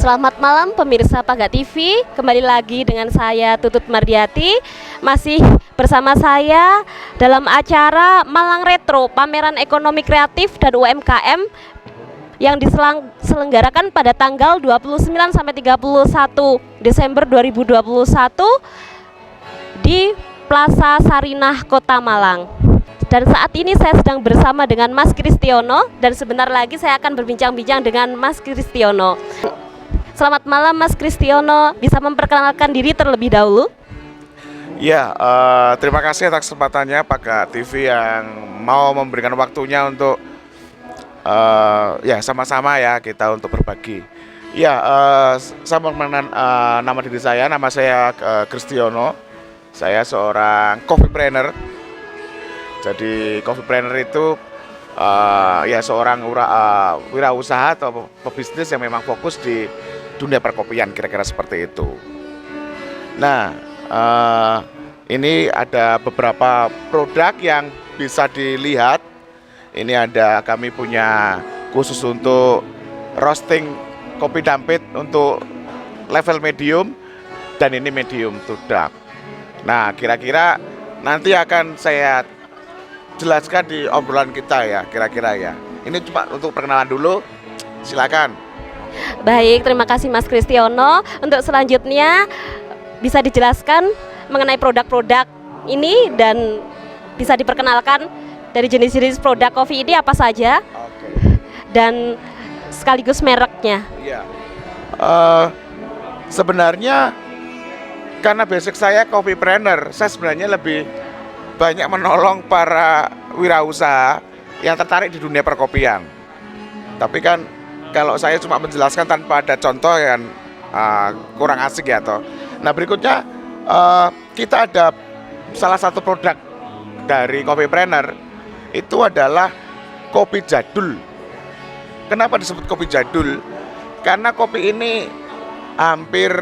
Selamat malam pemirsa Paga TV, kembali lagi dengan saya Tutut Mardiati. Masih bersama saya dalam acara Malang Retro, pameran ekonomi kreatif dan UMKM yang diselenggarakan pada tanggal 29 sampai 31 Desember 2021 di Plaza Sarinah Kota Malang. Dan saat ini saya sedang bersama dengan Mas Kristiono, dan sebentar lagi saya akan berbincang-bincang dengan Mas Kristiono. Selamat malam Mas Kristiono, bisa memperkenalkan diri terlebih dahulu? Ya, terima kasih atas kesempatannya Paga TV yang mau memberikan waktunya untuk ya sama-sama ya kita untuk berbagi. Ya, sama nama diri saya, nama saya Kristiono. Saya seorang coffeepreneur. Jadi coffeepreneur itu ya seorang wirausaha atau pebisnis yang memang fokus di dunia perkopian, kira-kira seperti itu. Nah, ini ada beberapa produk yang bisa dilihat. Ini ada kami punya khusus untuk roasting kopi dampit untuk level medium, dan ini medium to dark. Nah, kira-kira nanti akan saya jelaskan di obrolan kita ya, kira-kira ya. Ini cuma untuk perkenalan dulu, silakan. Baik, terima kasih Mas Kristiono. Untuk selanjutnya bisa dijelaskan mengenai produk-produk ini dan bisa diperkenalkan dari jenis-jenis produk kopi ini apa saja? Oke. Dan sekaligus mereknya. Iya. Sebenarnya karena basic saya coffeepreneur, saya sebenarnya lebih banyak menolong para wirausaha yang tertarik di dunia perkopian. Tapi kan kalau saya cuma menjelaskan tanpa ada contoh yang kurang asik ya toh. Nah, berikutnya kita ada salah satu produk dari coffeepreneur itu adalah kopi jadul. Kenapa disebut kopi jadul? Karena kopi ini hampir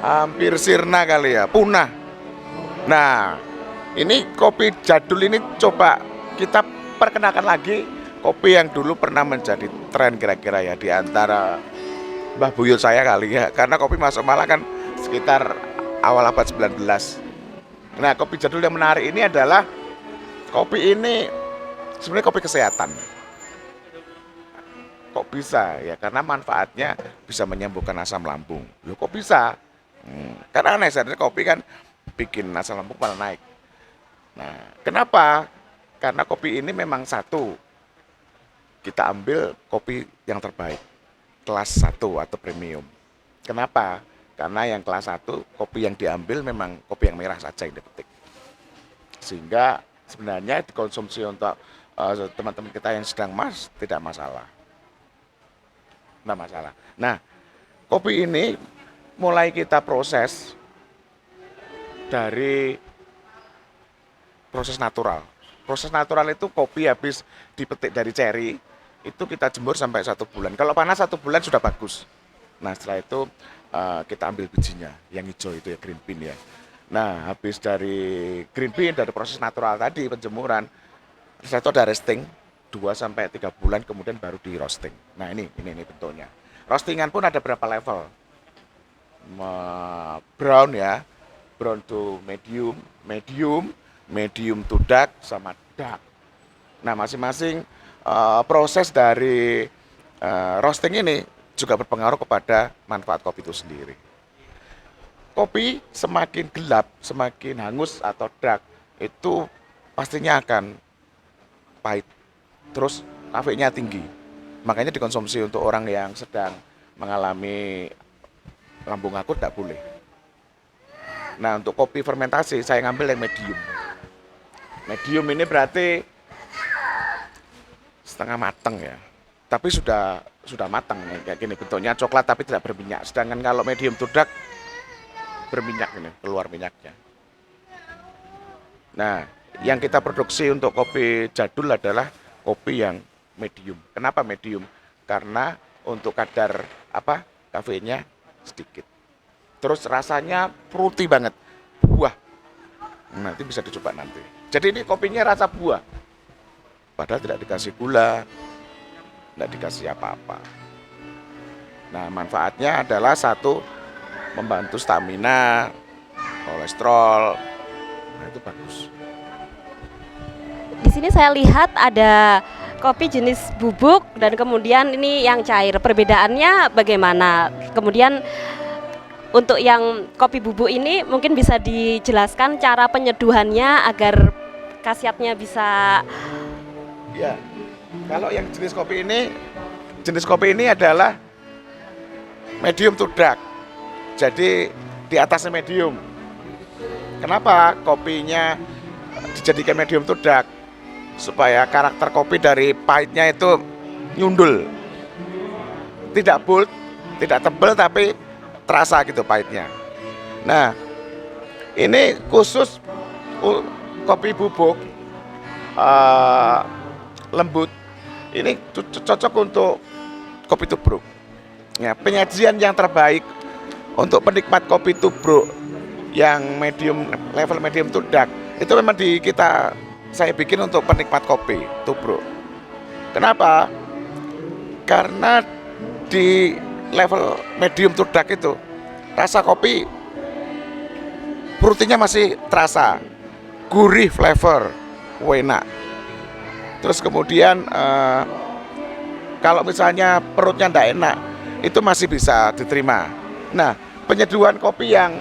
hampir sirna kali ya, punah. Nah, ini kopi jadul ini coba kita perkenalkan lagi, kopi yang dulu pernah menjadi tren kira-kira ya di antara Mbah Buyut saya kali ya, karena kopi masuk Malang kan sekitar awal abad 19. Nah, kopi jadul yang menarik ini adalah kopi ini sebenarnya kopi kesehatan. Kok bisa ya? Karena manfaatnya bisa menyembuhkan asam lambung. Loh, kok bisa? Karena aneh, sebenarnya kopi kan bikin asam lambung malah naik. Nah, kenapa? Karena kopi ini memang satu, kita ambil kopi yang terbaik, kelas 1 atau premium. Kenapa? Karena yang kelas 1, kopi yang diambil memang kopi yang merah saja yang dipetik. Sehingga sebenarnya dikonsumsi untuk teman-teman kita yang sedang tidak masalah. Nah, masalah. Nah, kopi ini mulai kita proses dari proses natural. Proses natural itu kopi habis dipetik dari ceri, itu kita jemur sampai 1 bulan. Kalau panas 1 bulan sudah bagus. Nah, setelah itu kita ambil bijinya, yang hijau itu ya, green bean ya. Nah, habis dari green bean, dari proses natural tadi, penjemuran, setelah itu ada roasting, 2-3 bulan, kemudian baru di roasting. Nah, ini bentuknya. Roastingan pun ada berapa level. Brown ya, brown to medium, medium to dark, sama dark. Nah, masing-masing proses dari roasting ini juga berpengaruh kepada manfaat kopi itu sendiri. Kopi semakin gelap, semakin hangus atau dark, itu pastinya akan pahit. Terus kafeinnya tinggi. Makanya dikonsumsi untuk orang yang sedang mengalami lambung akut tidak boleh. Nah, untuk kopi fermentasi saya ngambil yang medium. Medium ini berarti setengah matang ya. Tapi sudah matang nih, kayak gini bentuknya coklat tapi tidak berminyak. Sedangkan kalau medium to dark berminyak ini, keluar minyaknya. Nah, yang kita produksi untuk kopi jadul adalah kopi yang medium. Kenapa medium? Karena untuk kadar kafeinnya sedikit. Terus rasanya fruity banget, buah. Nanti bisa dicoba nanti. Jadi ini kopinya rasa buah. Padahal tidak dikasih gula, tidak dikasih apa-apa. Nah, manfaatnya adalah satu, membantu stamina, kolesterol. Nah, itu bagus. Di sini saya lihat ada kopi jenis bubuk dan kemudian ini yang cair. Perbedaannya bagaimana? Kemudian untuk yang kopi bubuk ini mungkin bisa dijelaskan cara penyeduhannya agar khasiatnya bisa. Ya, kalau yang jenis kopi ini adalah medium to dark. Jadi di atasnya medium. Kenapa kopinya dijadikan medium to dark? Supaya karakter kopi dari pahitnya itu nyundul. Tidak bold, tidak tebal tapi terasa gitu pahitnya. Nah, ini khusus kopi bubuk lembut. Ini cocok untuk kopi tubruk. Ya, penyajian yang terbaik untuk penikmat kopi tubruk yang level medium to dark itu memang saya bikin untuk penikmat kopi tubruk. Kenapa? Karena di level medium to dark itu rasa kopi fruitynya masih terasa, gurih flavor, enak. Terus kemudian kalau misalnya perutnya tidak enak, itu masih bisa diterima. Nah, penyeduhan kopi yang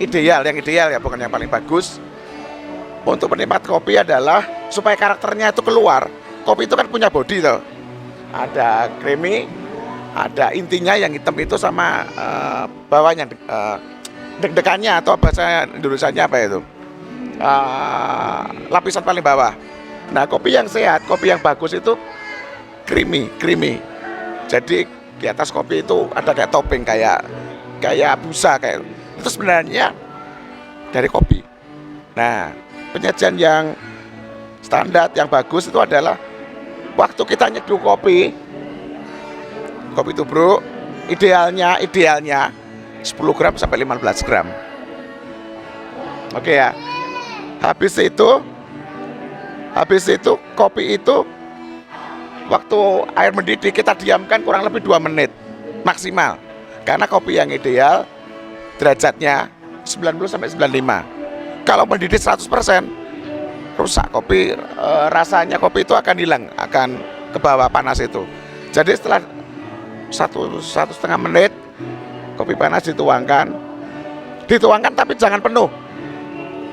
ideal ya, bukan yang paling bagus untuk penikmat kopi adalah supaya karakternya itu keluar. Kopi itu kan punya body tuh, ada creamy, ada intinya yang hitam itu sama bawahnya deg-degannya atau bahasa Indonesianya apa itu, lapisan paling bawah. Nah, kopi yang sehat, kopi yang bagus itu creamy. Jadi di atas kopi itu ada kayak topping, kayak busa kayak itu sebenarnya dari kopi. Nah, penyajian yang standar yang bagus itu adalah waktu kita nyeduh kopi tubruk idealnya 10 gram sampai 15 gram. Oke ya. Habis itu kopi itu waktu air mendidih kita diamkan kurang lebih 2 menit maksimal. Karena kopi yang ideal derajatnya 90 sampai 95. Kalau mendidih 100% rusak kopi, rasanya kopi itu akan hilang, akan ke bawah panas itu. Jadi setelah 1,5 menit kopi panas dituangkan tapi jangan penuh.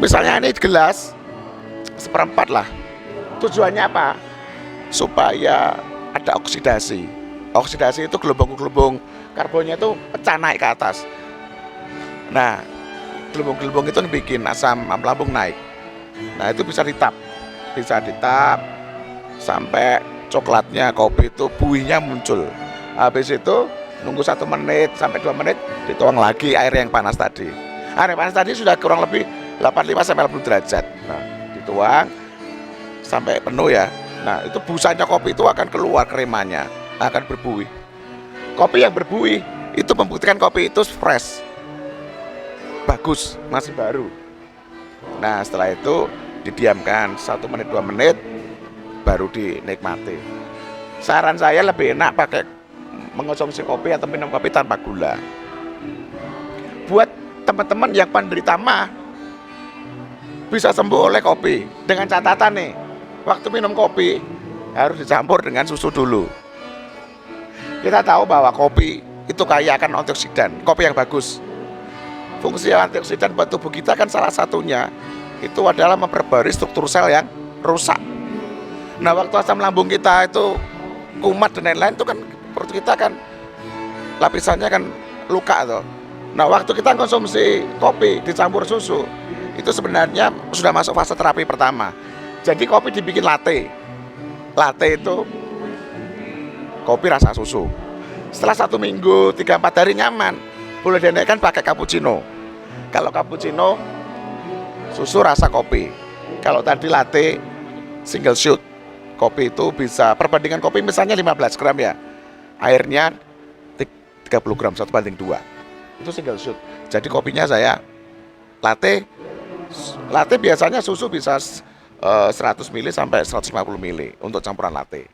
Misalnya ini gelas 1/4 lah. Tujuannya apa? Supaya ada oksidasi. Oksidasi itu gelembung-gelembung karbonnya itu pecah naik ke atas. Nah, gelembung-gelembung itu bikin asam lambung naik. Nah, itu bisa ditap sampai coklatnya kopi itu buihnya muncul. Habis itu nunggu 1 menit sampai 2 menit dituang lagi air yang panas tadi. Air yang panas tadi sudah kurang lebih 85 sampai 80 derajat. Nah, dituang sampai penuh ya. Nah, itu busanya kopi itu akan keluar, kremanya akan berbuih. Kopi yang berbuih itu membuktikan kopi itu fresh, bagus, masih baru. Nah, setelah itu didiamkan 1 menit 2 menit baru dinikmati. Saran saya lebih enak pakai mengonsumsi kopi atau minum kopi tanpa gula. Buat teman-teman yang penderita MAH bisa sembuh oleh kopi dengan catatan nih, waktu minum kopi harus dicampur dengan susu dulu. Kita tahu bahwa kopi itu kaya akan antioksidan, kopi yang bagus. Fungsi antioksidan buat tubuh kita kan salah satunya itu adalah memperbarui struktur sel yang rusak. Nah, waktu asam lambung kita itu kumat dan lain-lain itu kan perut kita kan lapisannya kan luka tuh. Nah, waktu kita konsumsi kopi dicampur susu itu sebenarnya sudah masuk fase terapi pertama. Jadi kopi dibikin latte. Latte itu kopi rasa susu. Setelah 1 minggu, 3-4 hari nyaman, boleh dinaikkan pakai cappuccino. Kalau cappuccino susu rasa kopi. Kalau tadi latte single shot. Kopi itu bisa perbandingan kopi misalnya 15 gram ya. Airnya 30 gram 1/2. Itu single shot. Jadi kopinya saya latte biasanya susu bisa 100 ml sampai 150 ml untuk campuran latte.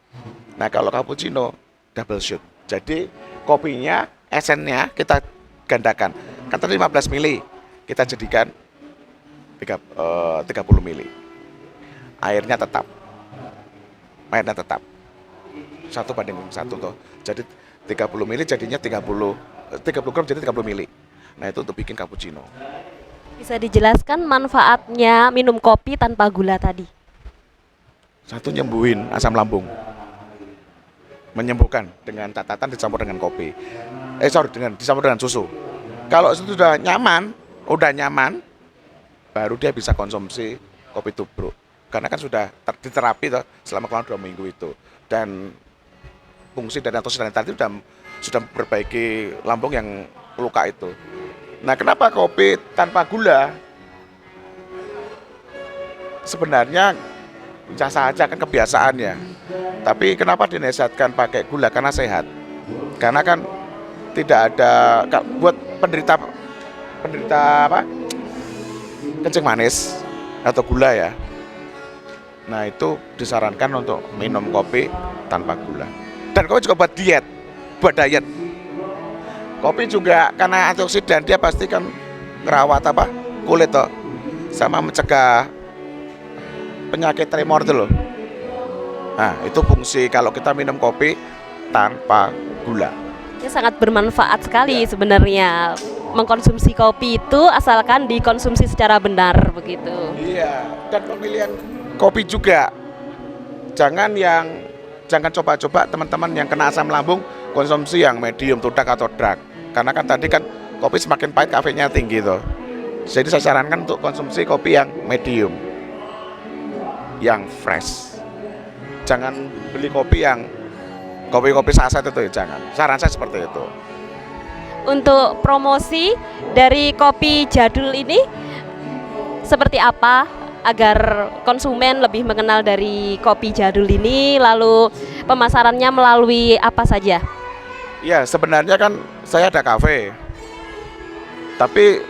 Nah, kalau cappuccino double shot. Jadi kopinya, esennya kita gandakan. Kan tadi 15 mili, kita jadikan 30 mili. Airnya tetap. Airnya tetap. 1:1 toh. Jadi 30 mili jadinya 30 gram jadi 30 mili. Nah, itu untuk bikin cappuccino. Bisa dijelaskan manfaatnya minum kopi tanpa gula tadi? Satu, nyembuhin asam lambung. Menyembuhkan dengan catatan dicampur dengan kopi. Dicampur dengan susu. Kalau itu sudah nyaman, baru dia bisa konsumsi kopi tubruk. Karena kan sudah diterapi toh, selama kurang 2 minggu itu. Dan fungsi dari antioksidan tadi sudah memperbaiki lambung yang luka itu. Nah, kenapa kopi tanpa gula? Sebenarnya biasa aja kan kebiasaannya. Tapi kenapa dinasihatkan pakai gula? Karena sehat. Karena kan tidak ada buat penderita apa? Kencing manis atau gula ya. Nah, itu disarankan untuk minum kopi tanpa gula. Dan kopi juga buat diet. Kopi juga karena antioksidan, dia pasti kan ngerawat apa? Kulit toh. Sama mencegah penyakit tremor itu loh. Nah, itu fungsi kalau kita minum kopi tanpa gula. Ini sangat bermanfaat sekali sebenarnya. Mengkonsumsi kopi itu asalkan dikonsumsi secara benar begitu. Iya, dan pemilihan kopi juga. Jangan coba-coba teman-teman yang kena asam lambung konsumsi yang medium to dark atau dark. Karena kan tadi kan kopi semakin pahit kafeinnya tinggi tuh. Jadi saya sarankan untuk konsumsi kopi yang medium, yang fresh. Jangan beli kopi saset itu, jangan. Saran saya seperti itu. Untuk promosi dari kopi jadul ini seperti apa agar konsumen lebih mengenal dari kopi jadul ini, lalu pemasarannya melalui apa saja? Ya, sebenarnya kan saya ada kafe. Tapi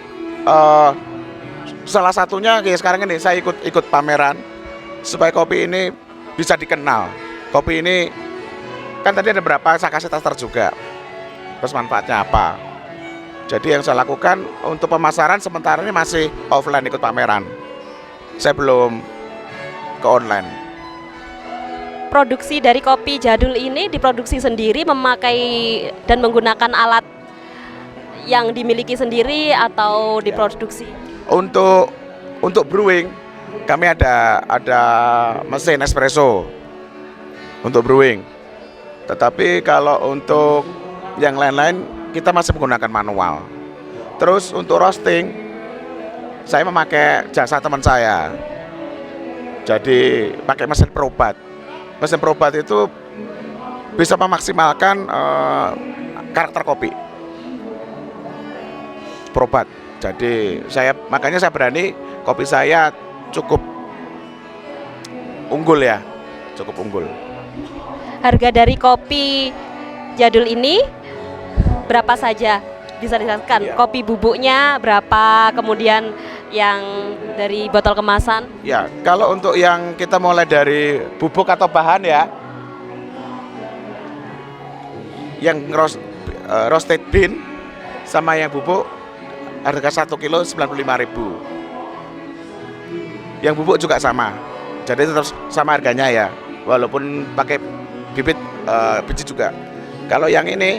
salah satunya kayak sekarang ini saya ikut pameran supaya kopi ini bisa dikenal. Kopi ini kan tadi ada berapa saya kasih tester juga. Terus manfaatnya apa? Jadi yang saya lakukan untuk pemasaran sementara ini masih offline ikut pameran. Saya belum ke online. Produksi dari kopi jadul ini diproduksi sendiri, memakai dan menggunakan alat yang dimiliki sendiri atau diproduksi? Untuk brewing kami ada mesin espresso untuk brewing. Tetapi kalau untuk yang lain-lain kita masih menggunakan manual. Terus untuk roasting saya memakai jasa teman saya. Jadi pakai mesin perobat. Mesin perobat itu bisa memaksimalkan karakter kopi. Perobat. Jadi makanya saya berani kopi saya cukup unggul ya, cukup unggul. Harga dari kopi jadul ini berapa saja? Bisa dijelaskan? Ya. Kopi bubuknya berapa, kemudian yang dari botol kemasan? Ya, kalau untuk yang kita mulai dari bubuk atau bahan ya, yang roasted bean sama yang bubuk harga 1 kilo 95.000. Yang bubuk juga sama, jadi tetap sama harganya ya, walaupun pakai biji juga. Kalau yang ini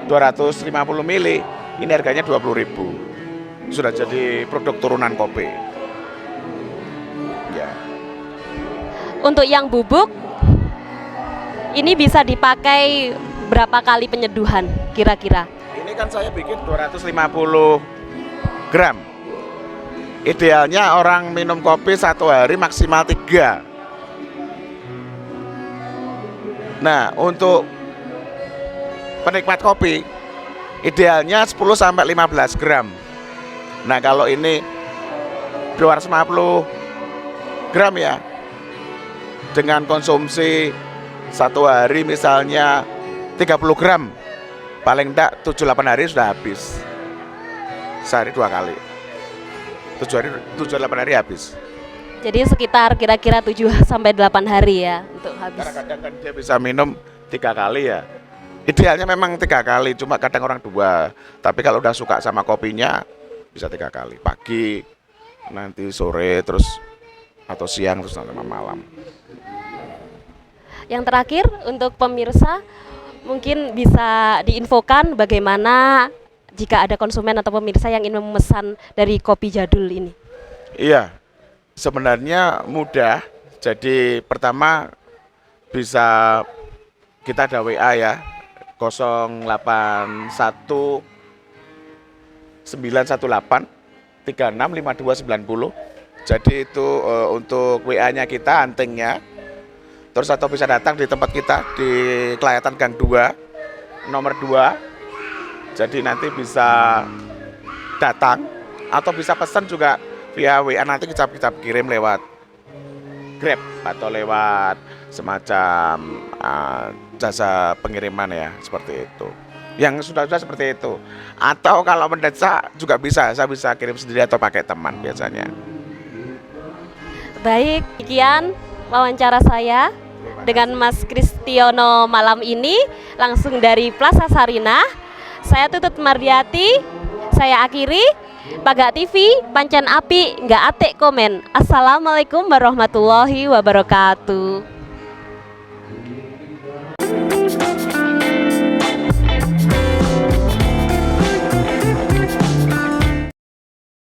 250 mili, ini harganya 20.000. Sudah jadi produk turunan kopi. Ya. Untuk yang bubuk, ini bisa dipakai berapa kali penyeduhan kira-kira? Ini kan saya bikin 250 gram. Idealnya orang minum kopi 1 hari maksimal 3. Nah, untuk penikmat kopi idealnya 10-15 gram. Nah, kalau ini 250 gram ya, dengan konsumsi 1 hari misalnya 30 gram, paling enggak 7-8 hari sudah habis. Sehari 2 kali. 7-8 hari habis. Jadi sekitar kira-kira 7-8 hari ya untuk habis. Kadang-kadang kan dia bisa minum 3 kali ya. Idealnya memang 3 kali, cuma kadang orang 2. Tapi kalau udah suka sama kopinya bisa 3 kali, pagi, nanti sore, terus atau siang, terus nanti malam. Yang terakhir untuk pemirsa, mungkin bisa diinfokan bagaimana jika ada konsumen atau pemirsa yang ingin memesan dari kopi jadul ini. Iya, sebenarnya mudah. Jadi pertama bisa kita ada WA ya, 081 918 365290. Jadi itu untuk WA-nya kita, antingnya. Terus atau bisa datang di tempat kita di Kelayatan Gang 2 nomor 2. Jadi nanti bisa datang atau bisa pesan juga via WA, nanti kita kirim lewat Grab atau lewat semacam jasa pengiriman ya, seperti itu. Yang sudah seperti itu. Atau kalau mendesak juga bisa, saya bisa kirim sendiri atau pakai teman biasanya. Baik, sekian wawancara saya dengan Mas Kristiono malam ini langsung dari Plaza Sarinah. Saya Tutut Mardiati, saya akhiri. Pagak TV, pancen api, nggak atik komen. Assalamualaikum warahmatullahi wabarakatuh.